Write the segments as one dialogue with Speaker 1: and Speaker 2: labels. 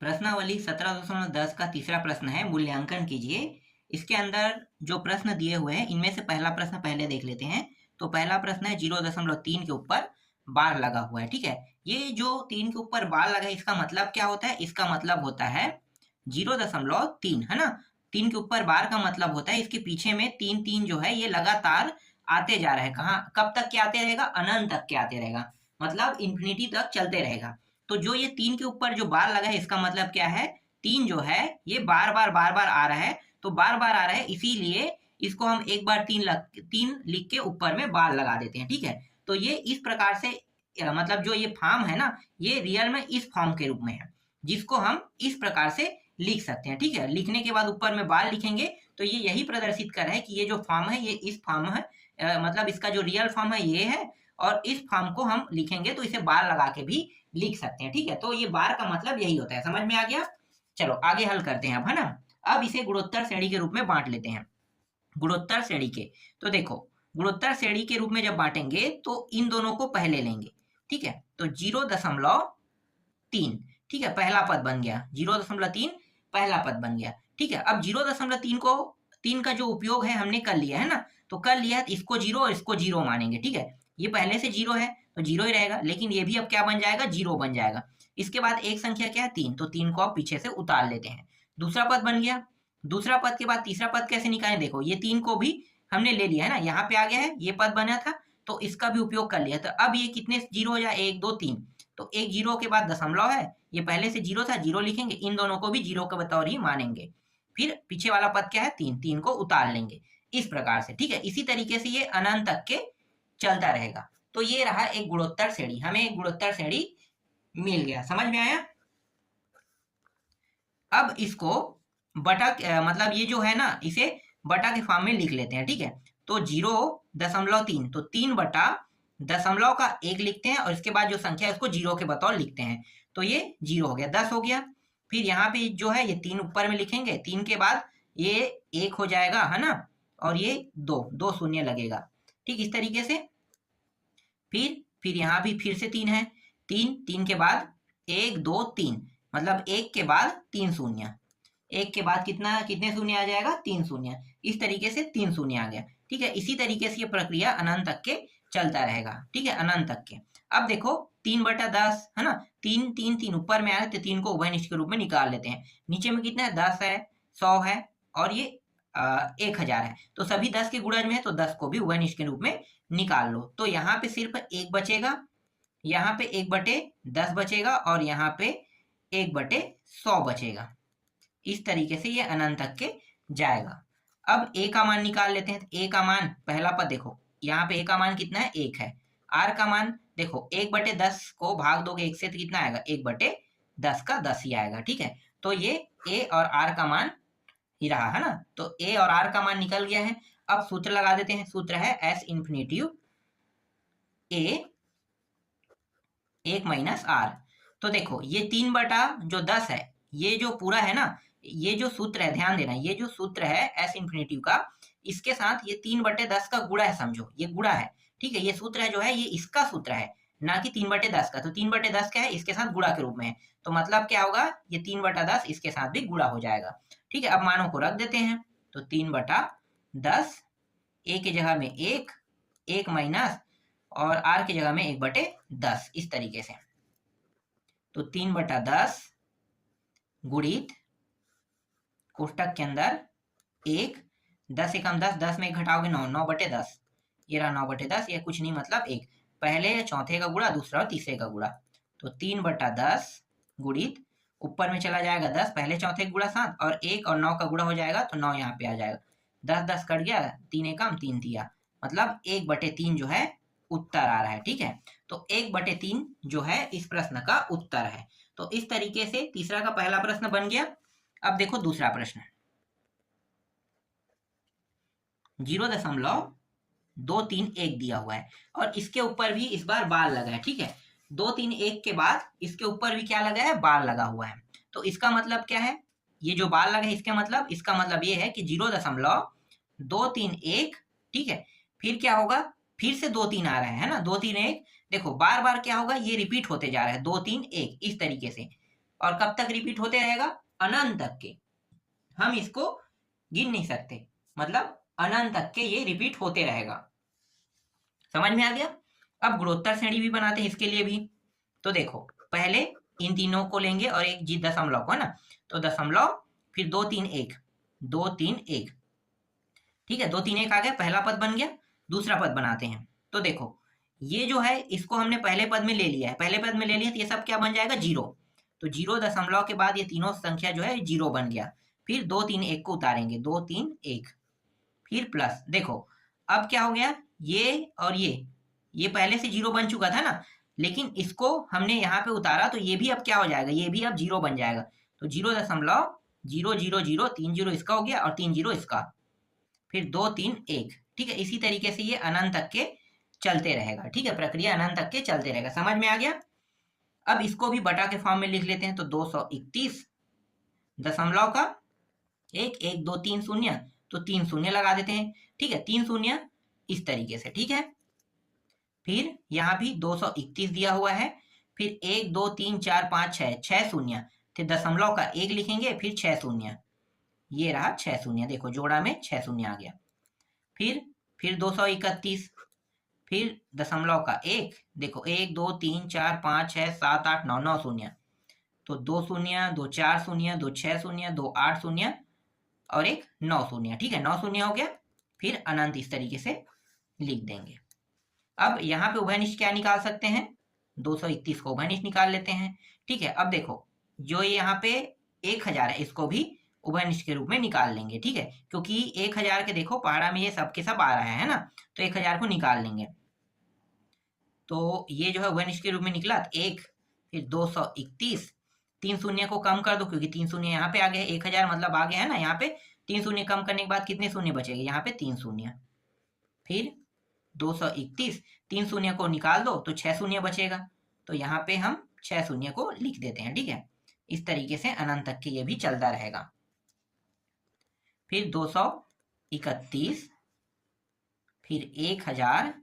Speaker 1: प्रश्नावली 17.10 का तीसरा प्रश्न है, मूल्यांकन कीजिए। इसके अंदर जो प्रश्न दिए हुए हैं इनमें से पहला प्रश्न पहले देख लेते हैं। तो पहला प्रश्न है 0.3 के ऊपर बार लगा हुआ है। ठीक है, ये जो 3 के ऊपर बार लगा है इसका मतलब क्या होता है? इसका मतलब होता है 0.3, है ना। 3 के ऊपर बार का मतलब होता है इसके पीछे में 3 जो है ये लगातार आते जा रहे हैं। कहाँ, कब तक के आते रहेगा? अनंत तक के आते रहेगा, मतलब इंफिनिटी तक चलते रहेगा। तो जो ये 3 के ऊपर जो बार लगा है इसका मतलब क्या है? 3 जो है ये बार बार आ रहा है। तो बार बार आ रहा है इसीलिए इसको हम एक बार 3 लिख के ऊपर में बार लगा देते हैं। ठीक है, तो ये इस प्रकार से मतलब जो ये फॉर्म है ना, ये रियल में इस फॉर्म के रूप में है जिसको हम इस प्रकार से लिख सकते हैं। ठीक है, लिखने के बाद ऊपर में बार लिखेंगे तो ये यही प्रदर्शित कर रहा है कि ये जो फॉर्म है ये इस फॉर्म है, मतलब इसका जो रियल फॉर्म है ये है, और इस फॉर्म को हम लिखेंगे तो इसे बार लगा के भी लिख सकते हैं। ठीक है, तो ये बार का मतलब यही होता है। समझ में आ गया? चलो आगे हल करते हैं अब, है ना। अब इसे गुणोत्तर श्रेणी के रूप में बांट लेते हैं। गुणोत्तर श्रेणी के, तो देखो गुणोत्तर श्रेणी के रूप में जब बांटेंगे तो इन दोनों को पहले लेंगे। ठीक है, तो 0.3, ठीक है, पहला पद बन गया। 0.3 पहला पद बन गया। ठीक है, अब 0.3 को 3 का जो उपयोग है हमने कर लिया है ना, तो कर लिया है, इसको 0 और इसको 0 मानेंगे। ठीक है, ये पहले से 0 है तो 0 ही रहेगा, लेकिन ये भी अब क्या बन जाएगा? 0 बन जाएगा। इसके बाद एक संख्या क्या है? 3, तो 3 को आप पीछे से उतार लेते हैं। दूसरा पद बन गया। दूसरा पद के बाद तीसरा पद कैसे निकालें? देखो ये 3 को भी हमने ले लिया है ना, यहाँ पे आ गया है, ये पद बना था तो इसका भी उपयोग कर लिया। तो अब ये कितने 0 हो जाए? 1 2 3, तो एक 0 के बाद दशमलव है, ये पहले से 0 था, 0 लिखेंगे, इन दोनों को भी 0 के बतौर ही मानेंगे। फिर पीछे वाला पद क्या है? 3, 3 को उतार लेंगे इस प्रकार से। ठीक है, इसी तरीके से ये अनंत तक के चलता रहेगा। तो ये रहा एक गुणोत्तर श्रेणी, हमें एक गुणोत्तर श्रेणी मिल गया। समझ में आया? अब इसको बटा मतलब ये जो है ना, इसे बटा के फॉर्म में लिख लेते हैं। ठीक है, तो 0.3, तो 3 बटा दशमलव का 1 लिखते हैं और इसके बाद जो संख्या है उसको 0 के बतौर लिखते हैं। तो ये 0 हो गया, 10 हो गया। फिर यहाँ पे जो है ये 3 ऊपर में लिखेंगे, 3 के बाद ये 1 हो जाएगा, है ना, और ये 2 शून्य लगेगा। ठीक, इस तरीके से। फिर यहाँ भी फिर से 3 है, 3 के बाद 1 2 3, मतलब 1 के बाद 3 शून्य, 1 के बाद कितने शून्य आ जाएगा? 3 शून्य। इस तरीके से 3 शून्य आ गया। ठीक है, इसी तरीके से ये प्रक्रिया अनंत तक के चलता रहेगा। ठीक है, अनंत तक के। अब देखो 3/10 है ना, 3 ऊपर में आया तो 3 को उभयनिष्ठ के रूप में निकाल लेते हैं। नीचे में कितना है? 10 है, 100 है और ये 1000 है। तो सभी 10 के गुणज में है तो 10 को भी उभयनिष्ठ के रूप में निकाल लो। तो यहाँ पे सिर्फ 1 बचेगा, यहाँ पे 1/10 बचेगा और यहाँ पे 1/100 बचेगा। इस तरीके से ये अनंत तक के जाएगा। अब a का मान निकाल लेते हैं। a का मान, पहला पद देखो, यहाँ पे a का मान कितना है? 1 है। r का मान देखो, 1/10 को भाग दोगे 1 से तो कितना आएगा? 1/10 का 10 ही आएगा। ठीक है, तो ये a और r का मान ही रहा, है ना। तो a और r का मान निकल गया है। अब सूत्र लगा देते हैं। सूत्र है s infinitive a 1 minus r। तो देखो ये 3/10 है, ये जो पूरा है ना, ये जो सूत्र है, ध्यान देना, ये जो सूत्र है s इन्फिनेटिव का, इसके साथ ये 3/10 का गुणा है, समझो ये गुणा है। ठीक है, ये सूत्र है जो है ये इसका सूत्र है, ना कि 3/10 का। तो 3/10 क्या है? इसके साथ गुणा के रूप में है, तो मतलब क्या होगा? ये 3/10 इसके साथ भी गुणा हो जाएगा। ठीक है, अब मानों को रख देते हैं। तो 3/10, a की जगह में 1 माइनस और r की जगह में 1/10, इस तरीके से। तो 3/10 गुणित कोष्टक के अंदर 1, 10 एकम 10, 10 में 1 घटाओगे 9, 9/10, ये रहा 9/10, ये कुछ नहीं मतलब 1, पहले चौथे का गुणा, दूसरा और तीसरे का गुणा। तो 3/10 गुणित, ऊपर में चला जाएगा 10, पहले चौथे का गुणा 7 और 1 और 9 का गुणा हो जाएगा तो 9 यहाँ पे आ जाएगा। 10 10 कट गया, 3 एकम 3 दिया, मतलब 1/3 जो है उत्तर आ रहा है। ठीक है, तो 1/3 जो है इस प्रश्न का उत्तर है। तो इस तरीके से तीसरा का पहला प्रश्न बन गया। अब देखो दूसरा प्रश्न, 0.231 दिया हुआ है और इसके ऊपर भी इस बार बार लगा है। ठीक है, 231 के बाद इसके ऊपर भी क्या लगा है? बार लगा हुआ है। तो इसका मतलब क्या है? ये जो बार लगा है इसका मतलब ये है कि 0.231, ठीक है, फिर क्या होगा? फिर से 2 3 आ रहा है ना, 2 3 1। देखो बार बार क्या होगा? ये रिपीट होते जा रहा है, 2 3 1, इस तरीके से। और कब तक रिपीट होते रहेगा? अनंत तक के। हम इसको गिन नहीं सकते, मतलब अनंत तक के ये रिपीट होते रहेगा। समझ में आ गया? अब गुणोत्तर श्रेणी भी बनाते हैं इसके लिए भी। तो देखो, पहले इन तीनों को लेंगे और एक जी दशमलव को, है ना, तो दशमलव, फिर 2 3 1, 2 3 1, ठीक है, 2 3 1 आ गया, पहला पद बन गया। दूसरा पद बनाते हैं। तो देखो, ये जो है इसको हमने पहले पद में ले लिया है, पहले पद में ले लिया तो ये सब क्या बन जाएगा? 0। तो 0 दशमलव के बाद ये तीनों संख्या जो है 0 बन गया। फिर 2 3 1 को उतारेंगे, 2 3 1, फिर प्लस। देखो अब क्या हो गया, ये और ये पहले से 0 बन चुका था ना, लेकिन इसको हमने यहाँ पे उतारा तो ये भी अब क्या हो जाएगा? ये भी अब 0 बन जाएगा। तो 0.000, 3 0 इसका हो गया और 3 0 इसका, फिर 2 3 1, ठीक है। इसी तरीके से ये अनंत तक के चलते रहेगा, ठीक है, प्रक्रिया अनंत तक के चलते रहेगा। समझ में आ गया? अब इसको भी बटा के फॉर्म में लिख लेते हैं। तो 231 दशमलव का 1 1 2 3 शून्य, तो 3 शून्य लगा देते हैं, ठीक है, 3 शून्य इस तरीके से, ठीक है। फिर यहाँ भी 231 दिया हुआ है, फिर 1 2 3 4 5 6, 6 शून्य, फिर दशमलव का 1 लिखेंगे, फिर 6 शून्य, ये रहा 6 शून्य, देखो जोड़ा में 6 शून्य आ गया। फिर 231, फिर दशमलव का 1, देखो 1 2 3 4 5 6 7 8 9, 9 शून्य, तो 2 शून्य 2 4 शून्य 2 6 शून्य 2 8 शून्य और एक 9 शून्य, ठीक है, 9 शून्य हो गया। फिर अनंत इस तरीके से लिख देंगे। अब यहाँ पे उभयनिष्ठ क्या निकाल सकते हैं? 231 को उभयनिष्ठ निकाल लेते हैं, ठीक है। अब देखो, जो ये यहाँ पे 1000 है, इसको भी उभयनिष्ठ के रूप में निकाल लेंगे, ठीक है, क्योंकि 1000 के देखो पहाड़ा में ये सब के सब आ रहा है ना, तो 1000 को निकाल लेंगे। तो ये जो है उभयनिष्ठ के रूप में निकला, 1, फिर 231, 3 शून्य को कम कर दो क्योंकि 3 शून्य यहाँ पे आ गए, 1000 मतलब आ गया है ना, यहाँ पे 3 शून्य कम करने के बाद कितने शून्य बचेंगे? यहाँ पे 3 शून्य, फिर 231, 3 शून्य को निकाल दो तो 6 शून्य बचेगा, तो यहाँ पे हम 6 शून्य को लिख देते हैं, ठीक है। इस तरीके से अनंत तक के ये भी चलता रहेगा। फिर 231, फिर 1000,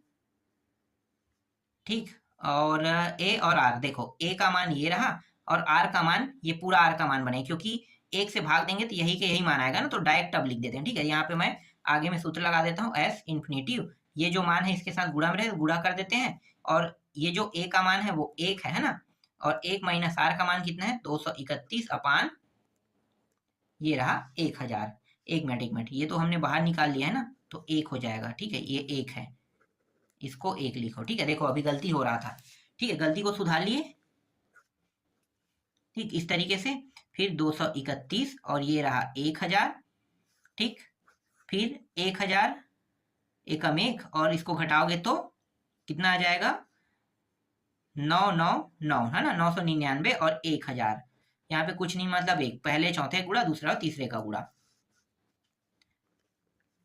Speaker 1: ठीक, और ए और आर, देखो ए का मान ये रहा और आर का मान, ये पूरा आर का मान बने, क्योंकि 1 से भाग देंगे तो यही के यही मान आएगा ना, तो डायरेक्ट अब लिख देते हैं, ठीक है। यहाँ पे मैं आगे में सूत्र लगा देता हूँ, एस इन्फिनिटिव, ये जो मान है इसके साथ गुणा में रहे गुणा कर देते हैं, और ये जो ए का मान है वो 1 है ना, और 1 माइनस आर का मान कितना है? 231 अपान ये रहा 1000। एक मिनट, ये तो हमने बाहर निकाल लिया है ना, तो 1 हो जाएगा, ठीक है, ये 1 है, इसको 1 लिखो, ठीक है। देखो अभी गलती हो रहा था, ठीक है, गलती को सुधार लिए, ठीक, इस तरीके से। फिर 231 और ये रहा 1000, ठीक, फिर 1000 एकम 1 और इसको घटाओगे तो कितना आ जाएगा? 999, है ना, 999 और 1000, यहाँ पे कुछ नहीं, मतलब एक पहले चौथे गुणा, दूसरा तीसरे का गुणा,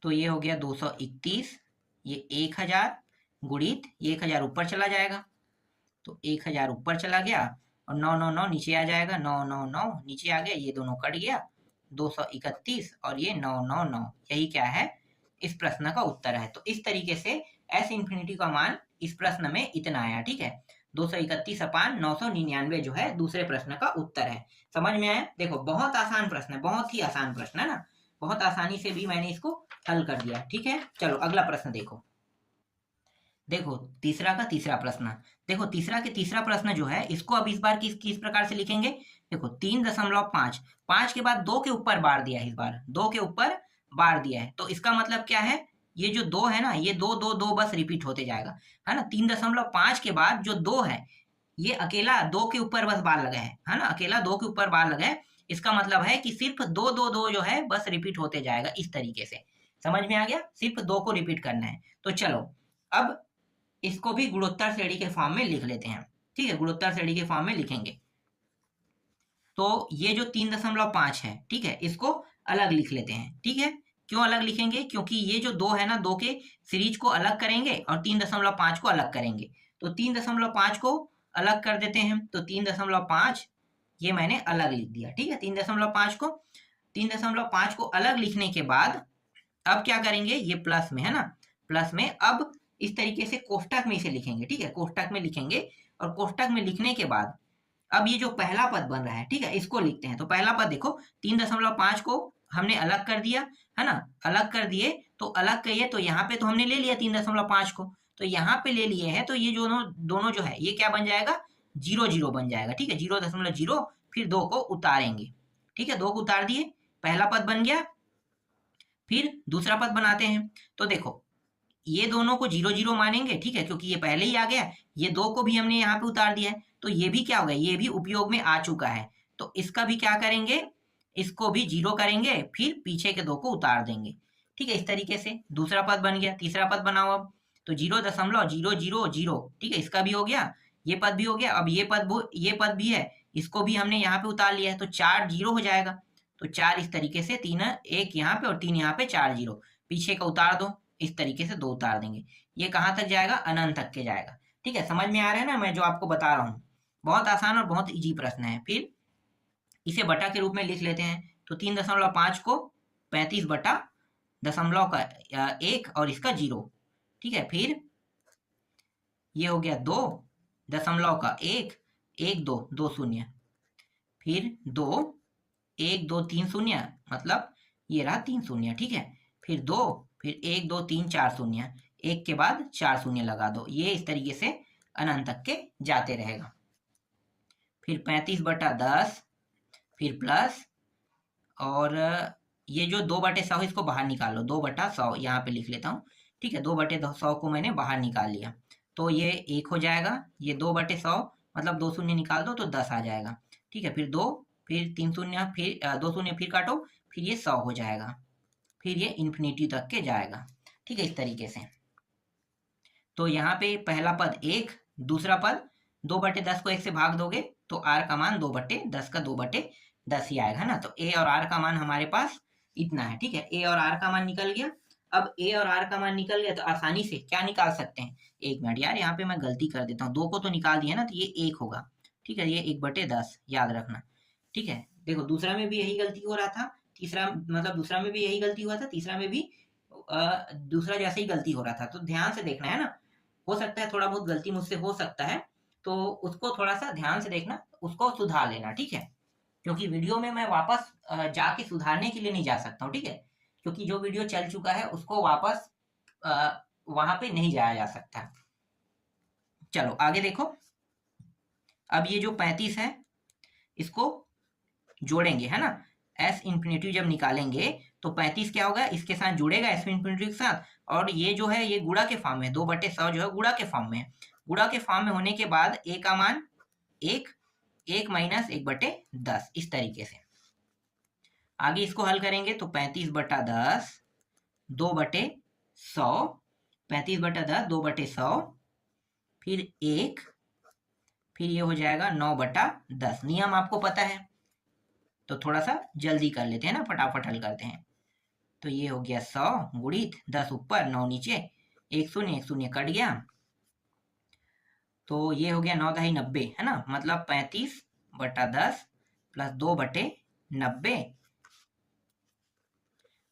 Speaker 1: तो ये हो गया 231, ये 1000 गुणित ये 1000 ऊपर चला जाएगा, तो 1000 ऊपर चला गया और 999 नीचे आ जाएगा, 999 नीचे आ गया, ये दोनों कट गया, 231 और ये 999, यही क्या है? इस प्रश्न का उत्तर है। तो इस तरीके से एस इन्फिनिटी का मान इस प्रश्न में इतना आया, ठीक है, 231 अपान 999 जो है दूसरे प्रश्न का उत्तर है। समझ में आया? देखो बहुत आसान प्रश्न है, बहुत ही आसान प्रश्न है ना, बहुत आसानी से भी मैंने इसको हल कर दिया, ठीक है। चलो अगला प्रश्न देखो। देखो तीसरा का तीसरा प्रश्न, देखो तीसरा के तीसरा प्रश्न जो है इसको अब इस बार किस प्रकार से लिखेंगे? देखो 3.5, 5 के बाद 2 के ऊपर बार दिया है, इस बार 2 के ऊपर बार दिया है, तो इसका मतलब क्या है? ये जो 2 है ना, ये 2 2 2 बस रिपीट होते जाएगा, है ना। 3.5 के बाद जो 2 है ये अकेला 2 के ऊपर बस बार लगा है ना, अकेला 2 के ऊपर बार लगा है, इसका मतलब है कि सिर्फ 2 2 2 जो है बस रिपीट होते जाएगा इस तरीके से। समझ में आ गया? सिर्फ 2 को रिपीट करना है। तो चलो अब इसको भी गुणोत्तर श्रेणी के फॉर्म में लिख लेते हैं, ठीक है, गुणोत्तर श्रेणी के फॉर्म में लिखेंगे। तो ये जो 3.5 है, ठीक है, इसको अलग लिख लेते हैं, ठीक है। क्यों अलग लिखेंगे? क्योंकि ये जो 2 है ना, 2 के सीरीज को अलग करेंगे और 3.5 को अलग करेंगे, तो 3.5 को अलग कर देते हैं, तो 3.5 ये मैंने अलग लिख दिया, ठीक है। 3.5 को अलग लिखने के बाद अब क्या करेंगे? ये प्लस में है ना, प्लस में अब इस तरीके से कोष्टक में इसे लिखेंगे, ठीक है, कोष्टक में लिखेंगे, और कोष्टक में लिखने के बाद अब ये जो पहला पद बन रहा है, ठीक है, इसको लिखते हैं। तो पहला पद देखो 3.5 को हमने अलग कर दिया, है ना, अलग कर दिए। तो अलग करिए तो यहाँ पे तो हमने ले लिया 3.5 को, तो यहाँ पे ले लिए हैं, तो ये जो दोनों जो है ये क्या बन जाएगा, 0 0 बन जाएगा, ठीक है, 0.0, फिर 2 को उतारेंगे, ठीक है, 2 को उतार दिए, पहला पद बन गया। फिर दूसरा पद बनाते हैं। तो देखो ये दोनों को 0 0 मानेंगे, ठीक है, क्योंकि ये पहले ही आ गया। ये 2 को भी हमने यहाँ पे उतार दिया है, तो ये भी क्या होगा, ये भी उपयोग में आ चुका है। तो इसका भी क्या करेंगे, इसको भी 0 करेंगे, फिर पीछे के 2 को उतार देंगे, ठीक है। इस तरीके से दूसरा पद बन गया। तीसरा पद बनाओ अब, तो 0.000, ठीक है, इसका भी हो गया, ये पद भी हो गया। अब ये पद भी है, इसको भी हमने यहाँ पे उतार लिया है, तो 4 0 हो जाएगा। तो 4 इस तरीके से, 3 1 यहाँ पे और 3 यहाँ पे, 4 0, पीछे का उतार दो, इस तरीके से 2 उतार देंगे। ये कहाँ तक जाएगा, अनंत तक के जाएगा, ठीक है। समझ में आ रहा है ना मैं जो आपको बता रहा हूँ, बहुत आसान और बहुत इजी प्रश्न है। फिर इसे बटा के रूप में लिख लेते हैं। तो 3.5 को 35 बटा दशमलव का 1 और इसका 0, ठीक है। फिर ये हो गया 2 दशमलव का 1 1 2 2 शून्य, फिर 2 1 2 3 शून्य, मतलब ये रहा 3 शून्य, ठीक है। फिर 2, फिर 1 2 3 4 शून्य, एक के बाद 4 शून्य लगा दो। ये इस तरीके से अनंत तक के जाते रहेगा। फिर 35 बटा 10, फिर प्लस, और ये जो 2/100 इसको बाहर निकालो, 2/100 यहाँ पे लिख लेता हूँ, ठीक है। 2/100 को मैंने बाहर निकाल लिया, तो ये 1 हो जाएगा। ये 2/100 मतलब 2 शून्य निकाल दो तो 10 आ जाएगा, ठीक है। फिर 2, फिर 3 शून्य, फिर 2 शून्य फिर काटो, फिर ये 100 हो जाएगा, फिर ये इन्फिनिटी तक के जाएगा, ठीक है, इस तरीके से। तो यहाँ पे पहला पद 1, दूसरा पद 2/10 को 1 से भाग दोगे तो r का मान 2/10 का 2/10 ही आएगा, है ना। तो a और r का मान हमारे पास इतना है, ठीक है। a और r का मान निकल गया। अब a और r का मान निकल गया तो आसानी से क्या निकाल सकते हैं, एक मिनट यार, यहाँ पे मैं गलती कर देता हूँ, 2 को तो निकाल दिया ना, तो ये 1 होगा, ठीक है, ये 1/10 याद रखना, ठीक है। देखो दूसरा में भी यही गलती हो रहा था, तीसरा मतलब दूसरा में भी यही गलती हुआ था, तीसरा में भी दूसरा जैसे ही गलती हो रहा था। तो ध्यान से देखना है ना, हो सकता है थोड़ा बहुत गलती मुझसे हो सकता है, तो उसको थोड़ा सा ध्यान से देखना, उसको सुधार लेना, ठीक है। क्योंकि वीडियो में मैं वापस जाके सुधारने के लिए नहीं जा सकता हूँ, ठीक है, क्योंकि जो वीडियो चल चुका है उसको वापस वहां पे नहीं जाया जा सकता। चलो आगे देखो। अब ये जो 35 है इसको जोड़ेंगे, है ना, एस इन्फिनिटी जब निकालेंगे तो 35 क्या होगा, इसके साथ जुड़ेगा एस इन्फिनिटी के साथ, और ये जो है ये गुणा के फॉर्म में, 2/100 जो है गुणा के फॉर्म में है। गुणा के फॉर्म में होने के बाद a का मान 1 1 माइनस 1/10, इस तरीके से आगे इसको हल करेंगे। तो 35/10 2/100, 35/10 2/100, फिर 1, फिर ये हो जाएगा 9/10। नियम आपको पता है, तो थोड़ा सा जल्दी कर लेते हैं ना, फटाफट हल करते हैं। तो ये हो गया 100 गुणित 10 ऊपर 9 नीचे, 1 शून्य कट गया, तो ये हो गया 9 दही 90, है ना, मतलब 35/10 प्लस 2/90।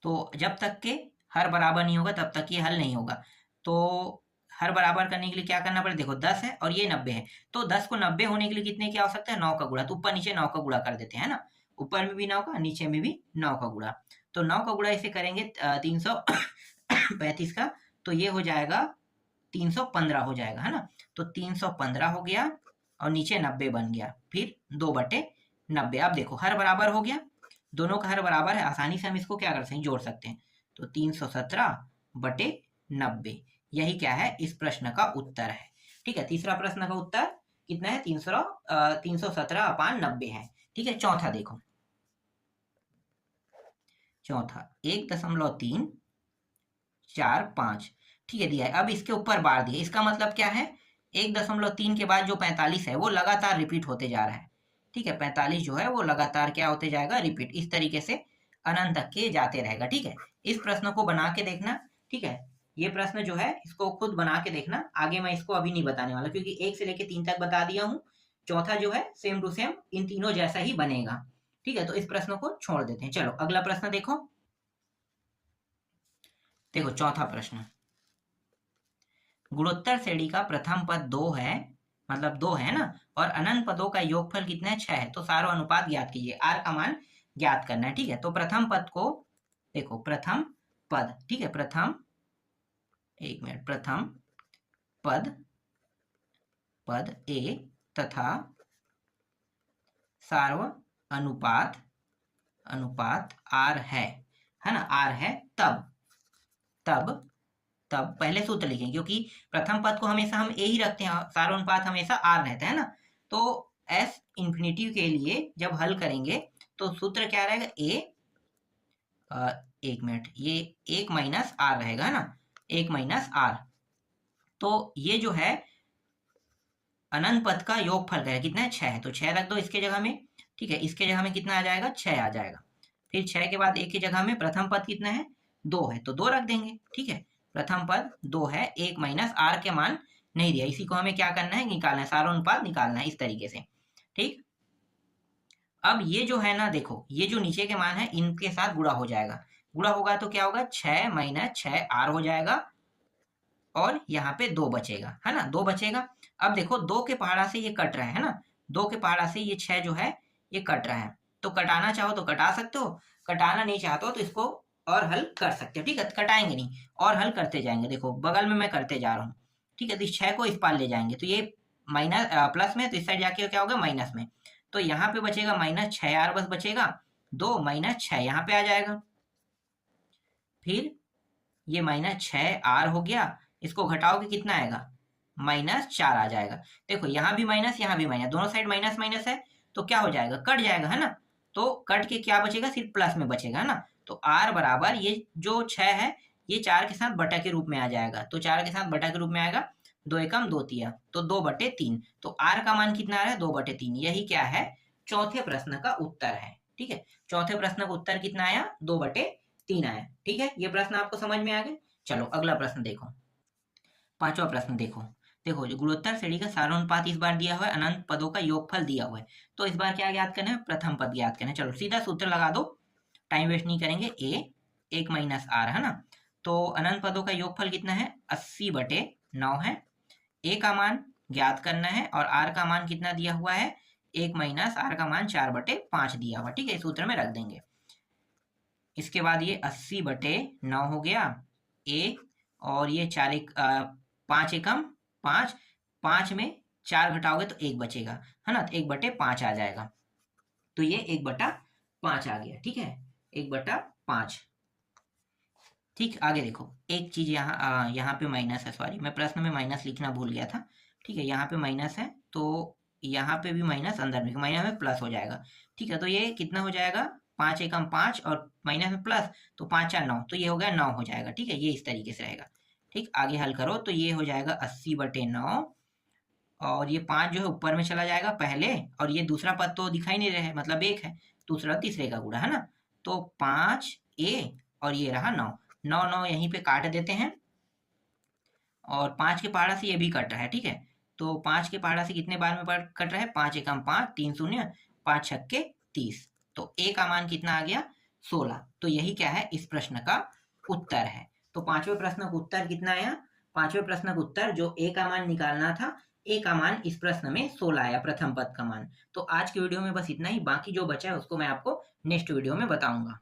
Speaker 1: तो जब तक के हर बराबर नहीं होगा तब तक ये हल नहीं होगा। तो हर बराबर करने के लिए क्या करना पड़ेगा, देखो 10 है और ये 90 है, तो 10 को 90 होने के लिए कितने की आवश्यकता है, 9 का गुणा। तो ऊपर नीचे 9 का गुणा कर देते हैं ना, ऊपर में भी 9 का, नीचे में भी 9 का गुणा। तो 9 का गुणा इसे करेंगे 335 का, तो ये हो जाएगा 315 हो जाएगा, है ना। तो 315 हो गया और नीचे 90 बन गया, फिर 2/90। अब देखो हर बराबर हो गया, दोनों का हर बराबर है, आसानी से हम इसको क्या कर सकते हैं, जोड़ सकते हैं। तो 317/90, यही क्या है, इस प्रश्न का उत्तर है, ठीक है। तीसरा प्रश्न का उत्तर कितना है, 317/90 है, ठीक है। चौथा देखो, चौथा 1.345, ठीक है, दिया है। अब इसके ऊपर बार दिया, इसका मतलब क्या है, 1.3 के बाद जो 45 है वो लगातार रिपीट होते जा रहा है, ठीक है। 45 जो है वो लगातार क्या होते जाएगा, रिपीट, इस तरीके से अनंत तक के जाते रहेगा, ठीक है। इस प्रश्न को बना के देखना, ठीक है। ये प्रश्न जो है इसको खुद बना के देखना, आगे मैं इसको अभी नहीं बताने वाला, क्योंकि 1 से लेके 3 तक बता दिया हूँ। चौथा जो है सेम टू सेम इन तीनों जैसा ही बनेगा, ठीक है। तो इस प्रश्न को छोड़ देते हैं। चलो अगला प्रश्न देखो। चौथा प्रश्न, गुणोत्तर श्रेणी का प्रथम पद 2 है, मतलब 2 है ना, और अनंत पदों का योगफल कितना है, 6 है। तो सारो अनुपात ज्ञात कीजिए, आर का मान ज्ञात करना है, ठीक है। तो प्रथम पद को देखो, प्रथम पद, ठीक है, प्रथम, एक मिनट, प्रथम पद, पद ए तथा सार्व अनुपात, अनुपात आर है ना, आर है, तब तब तब पहले सूत्र लिखेंगे, क्योंकि प्रथम पद को हमेशा हम ए ही रखते हैं, सार्व अनुपात हमेशा आर रहता है ना। तो एस इंफिनिटी के लिए जब हल करेंगे तो सूत्र क्या रहेगा, एक मिनट, ये 1 माइनस आर रहेगा ना, 1 माइनस आर। तो ये जो है अनंत पद का योगफल रहेगा, कितना है, 6 है। तो 6 रख दो इसके जगह में, ठीक है। इसके जगह में कितना आ जाएगा, 6 आ जाएगा। फिर 6 के बाद 1 की जगह में प्रथम पद कितना है, 2 है, तो 2 रख देंगे, ठीक है। प्रथम पद 2 है, 1 माइनस आर के मान नहीं दिया, इसी को हमें क्या करना है, निकालना है, सारो अनुपात निकालना है, इस तरीके से, ठीक। अब ये जो है ना, देखो ये जो नीचे के मान है इनके साथ गुणा हो जाएगा, गुणा होगा तो क्या होगा, 6 माइनस 6 आर हो जाएगा, और यहाँ पे 2 बचेगा, है ना, 2 बचेगा। अब देखो 2 के पहाड़ा से ये कट रहा है ना, 2 के पहाड़ा से ये 6 जो है ये कट रहा है, तो कटाना चाहो तो कटा सकते हो, कटाना नहीं चाहते हो तो इसको और हल कर सकते हो, ठीक है। कटाएंगे नहीं, और हल करते जाएंगे, देखो बगल में मैं करते जा रहा हूँ, ठीक है। तो इस 6 को इस पार ले जाएंगे, तो ये माइनस प्लस में, तो इस साइड जाके क्या होगा, माइनस में। तो यहाँ पे बचेगा माइनस 6 आर बस बचेगा, 2 माइनस 6 यहाँ पे आ जाएगा। फिर ये माइनस 6 आर हो गया, इसको घटाओगे कितना आएगा, माइनस 4 आ जाएगा। देखो यहाँ भी माइनस, यहाँ भी माइनस, दोनों साइड माइनस माइनस है, तो क्या हो जाएगा, कट जाएगा, है ना। तो कट के क्या बचेगा, सिर्फ प्लस में बचेगा, है ना। तो आर बराबर ये जो 6 है ये 4 के साथ बटा के रूप में आ जाएगा, तो 4 के साथ बटा के रूप में आएगा, 2 एकम 2 तिया, तो 2/3। तो आर का मान कितना आ रहा है, 2/3। यही क्या है, चौथे प्रश्न का उत्तर है, ठीक है। चौथे प्रश्न का उत्तर कितना आया, 2/3 आया, ठीक है। ये प्रश्न आपको समझ में आ गया। चलो अगला प्रश्न देखो, पांचवा प्रश्न देखो। देखो जो गुणोत्तर श्रेणी का सारानुपात इस बार दिया हुआ है, अनंत पदों का योगफल दिया हुआ है, तो इस बार क्या ज्ञात करना है, प्रथम पद ज्ञात करना है। चलो सीधा सूत्र लगा दो, टाइम वेस्ट नहीं करेंगे, ए 1 माइनस आर, है ना। तो अनंत पदों का योगफल कितना है, 80/9 है। ए का मान ज्ञात करना है, और आर का मान कितना दिया हुआ है, 1 माइनस आर का मान 4/5 दिया हुआ, ठीक है। सूत्र में रख देंगे। इसके बाद ये 80/9 हो गया ए, और ये 5 एकम 5, 5 में 4 घटाओगे तो 1 बचेगा, है ना, तो 1/5 आ जाएगा। तो ये 1/5 आ गया, ठीक है, 1/5। ठीक, आगे देखो, एक चीज यहाँ पे माइनस है, सॉरी मैं प्रश्न में माइनस लिखना भूल गया था, ठीक है। यहाँ पे माइनस है, तो यहाँ पे भी माइनस, अंदर में माइनस में प्लस हो जाएगा, ठीक है। तो ये कितना हो जाएगा, 5 एकम 5 और माइनस में प्लस, तो 5 4 9, तो ये हो गया 9 हो जाएगा, ठीक है। ये इस तरीके से रहेगा, ठीक। आगे हल करो तो ये हो जाएगा 80/9, और ये 5 जो है ऊपर में चला जाएगा पहले, और ये दूसरा पद तो दिखाई नहीं रहा है, मतलब 1 है, दूसरा तीसरे का गुणा, है ना। तो 5 ए, और ये रहा 9, 9 9 यहीं पे काट देते हैं, और 5 के पहाड़ा से ये भी कट रहा है, ठीक है। तो 5 के पहाड़ा से कितने बार में कट रहा है, 5 एकम 5, 3 शून्य, 5 छक्के 30, तो ए का मान कितना आ गया, 16। तो यही क्या है, इस प्रश्न का उत्तर है। तो पांचवें प्रश्न का उत्तर कितना आया, पांचवें प्रश्न का उत्तर जो ए का मान निकालना था, ए का मान इस प्रश्न में 16 आया, प्रथम पद का मान। तो आज की वीडियो में बस इतना ही, बाकी जो बचा है उसको मैं आपको नेक्स्ट वीडियो में बताऊंगा।